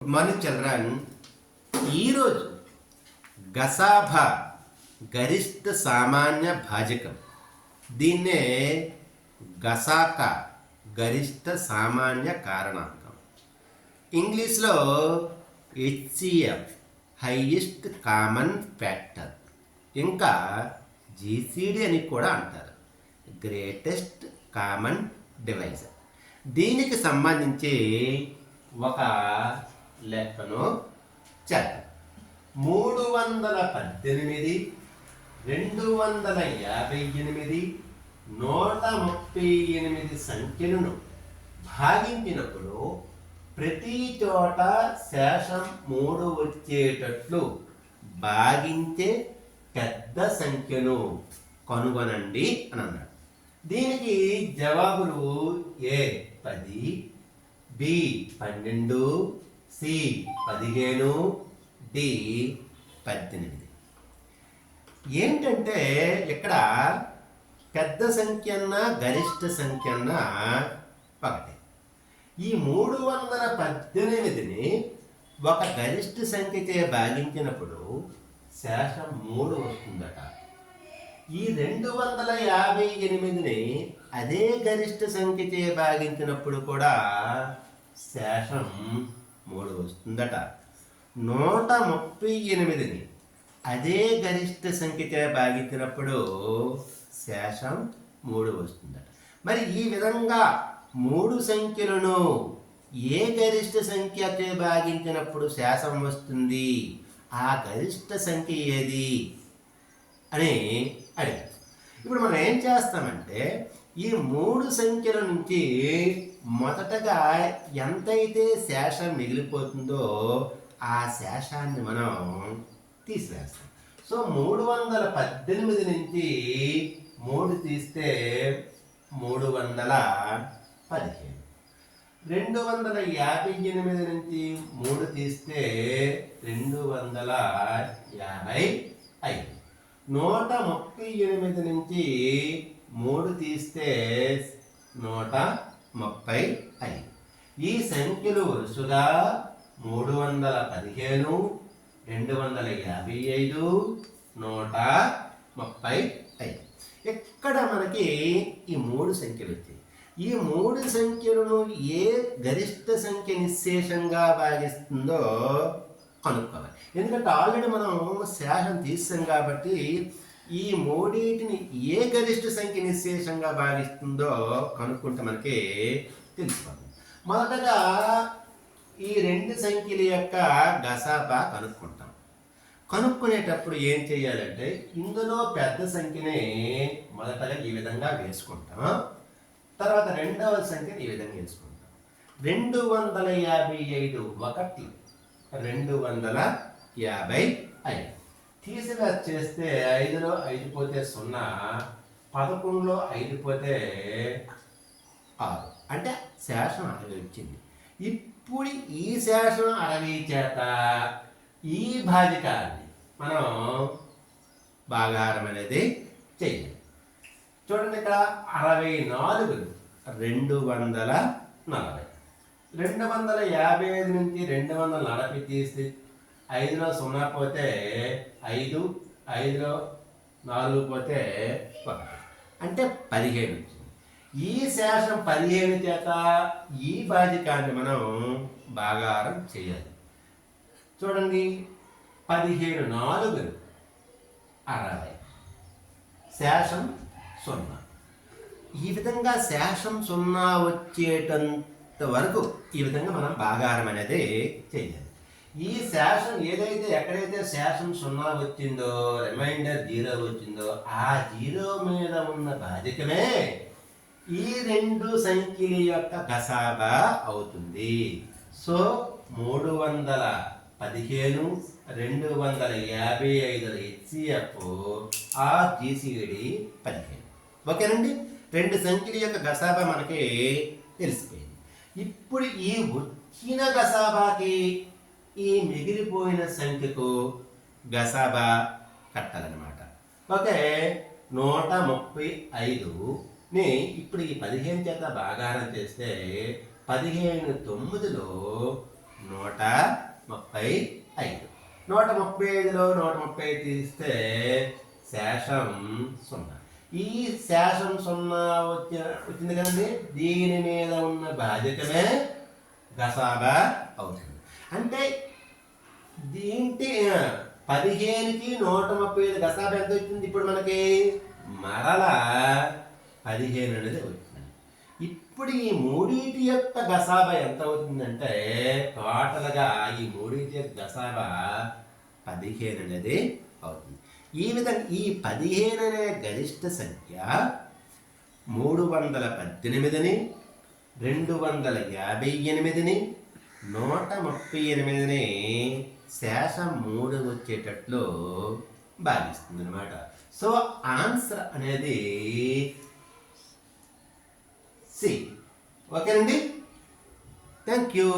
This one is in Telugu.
Good morning children. ఈరోజు గసాభా గరిష్ట సామాన్య భాజకం, దీన్నే గసాక గరిష్ట సామాన్య కారణాంకం, ఇంగ్లీష్లో హెచ్సిఎఫ్ హైయెస్ట్ కామన్ ఫ్యాక్టర్, ఇంకా జీసీడీ అని కూడా అంటారు, గ్రేటెస్ట్ కామన్ డివైజర్. దీనికి సంబంధించి ఒక లెక్కను చేద్దాం. 318, 258, 138 సంఖ్యలను భాగించినప్పుడు ప్రతి చోట శేషం 3 వచ్చేటట్లు భాగించే పెద్ద సంఖ్యను కనుగొనండి అని అన్నాడు. దీనికి జవాబులు ఏ 10, బి 12, సి 15, డి 18. ఏంటంటే ఇక్కడ పెద్ద సంఖ్య అన్నా గరిష్ట సంఖ్య అన్నా ఒకటే. ఈ 318ని ఒక గరిష్ట సంఖ్యచే భాగించినప్పుడు శేషం 3 వస్తుందట. ఈ 258ని అదే గరిష్ట సంఖ్యచే భాగించినప్పుడు కూడా శేషం 3 వస్తుందట. 138ని అదే గరిష్ట సంఖ్యచే భాగించినప్పుడు శేషం 3 వస్తుందట. మరి ఈ విధంగా 3 సంఖ్యలను ఏ గరిష్ట సంఖ్యచే భాగించినప్పుడు శేషం వస్తుంది, ఆ గరిష్ట సంఖ్య ఏది అని అడిగారు. ఇప్పుడు మనం ఏం చేస్తామంటే ఈ 3 సంఖ్యల నుంచి మొదటగా ఎంతైతే శేషం మిగిలిపోతుందో ఆ శేషాన్ని మనం తీసివేస్తాం. సో 318 నుంచి 3 తీస్తే 315, 258 నుంచి 3 తీస్తే 255, 138 నుంచి 3 తీస్తే 135. ఈ సంఖ్యలు వరుసగా 315, 255, 135. ఇక్కడ మనకి ఈ 3 సంఖ్యలు వచ్చాయి. ఈ 3 సంఖ్యలను ఏ గరిష్ట సంఖ్య నిశ్శేషంగా భాగిస్తుందో కనుక్కోవాలి. ఎందుకంటే ఆల్రెడీ మనం శేషం తీసాం కాబట్టి ఈ 3టిని ఏ గరిష్ట సంఖ్య నిశ్శేషంగా భావిస్తుందో కనుక్కుంటే మనకి తెలిసిపోతుంది. మొదటగా ఈ 2 సంఖ్యల యొక్క గసాబా కనుక్కుంటాం. కనుక్కునేటప్పుడు ఏం చేయాలంటే ఇందులో పెద్ద సంఖ్యని మొదటగా ఈ విధంగా వేసుకుంటాం, తర్వాత రెండవ సంఖ్యని ఈ విధంగా వేసుకుంటాం. 255 1, 255 తీసివేసి చేస్తే 5లో 5 పోతే 0, 11లో 5 పోతే 6, అంటే శేషం 60 వచ్చింది. ఇప్పుడు ఈ శేషం 60 చేత ఈ భాజకాన్ని మనం భాగాహారం అనేది చెయ్యాలి. చూడండి, ఇక్కడ 64 240, 255 నుంచి 240 తీసి 5లో 0 పోతే 5, 5లో 4 పోతే 1, అంటే 17 వచ్చింది. ఈ శేషం 15 చేత ఈ భాజకాన్ని మనం భాగాహారం చేయాలి. చూడండి, 17 4 60, శేషం 0. ఈ విధంగా శేషం 0 వచ్చేటంత వరకు ఈ విధంగా మనం భాగాహారం అనేది చేయాలి. ఈ శేషం ఏదైతే ఎక్కడైతే శేషం 0 వచ్చిందో, రిమైండర్ 0 వచ్చిందో, ఆ 0 మీద ఉన్న భాజకమే ఈ 2 సంఖ్యల యొక్క గసాబా అవుతుంది. సో 315, 255 హెచ్సిఎఫ్, ఆ జీసీడీ 15. ఓకేనండి, 2 సంఖ్యల యొక్క గసాబా మనకి తెలిసిపోయింది. ఇప్పుడు ఈ వచ్చిన గసాబాకి ఈ మిగిలిపోయిన సంఖ్యకు గసాబా కట్టాలన్నమాట. ఓకే, 135ని ఇప్పుడు ఈ 15 చేత భాగాహారం చేస్తే 15 9లో 135. 135లో 135 తీస్తే శేషం 0. ఈ శేషం 0 వచ్చింది కదండి, దీని మీద ఉన్న భాజకమే గసాబా అవుతుంది. అంటే దీంటి 15కి 135 గసాబా ఎంత వచ్చింది ఇప్పుడు మనకి? మరలా 15 అనేది వచ్చింది. ఇప్పుడు ఈ మూడింటి యొక్క గసాబా ఎంత అవుతుందంటే టోటల్గా ఈ మూడింటి యొక్క గసాబా 15 అనేది అవుతుంది. ఈ విధంగా ఈ 15 అనే గరిష్ట సంఖ్య 318ని, 258ని, 138ని శేషం 3 వచ్చేటట్లు భావిస్తుంది అనమాట. సో ఆన్సర్ అనేది సి. ఓకేనండి, థ్యాంక్ యూ.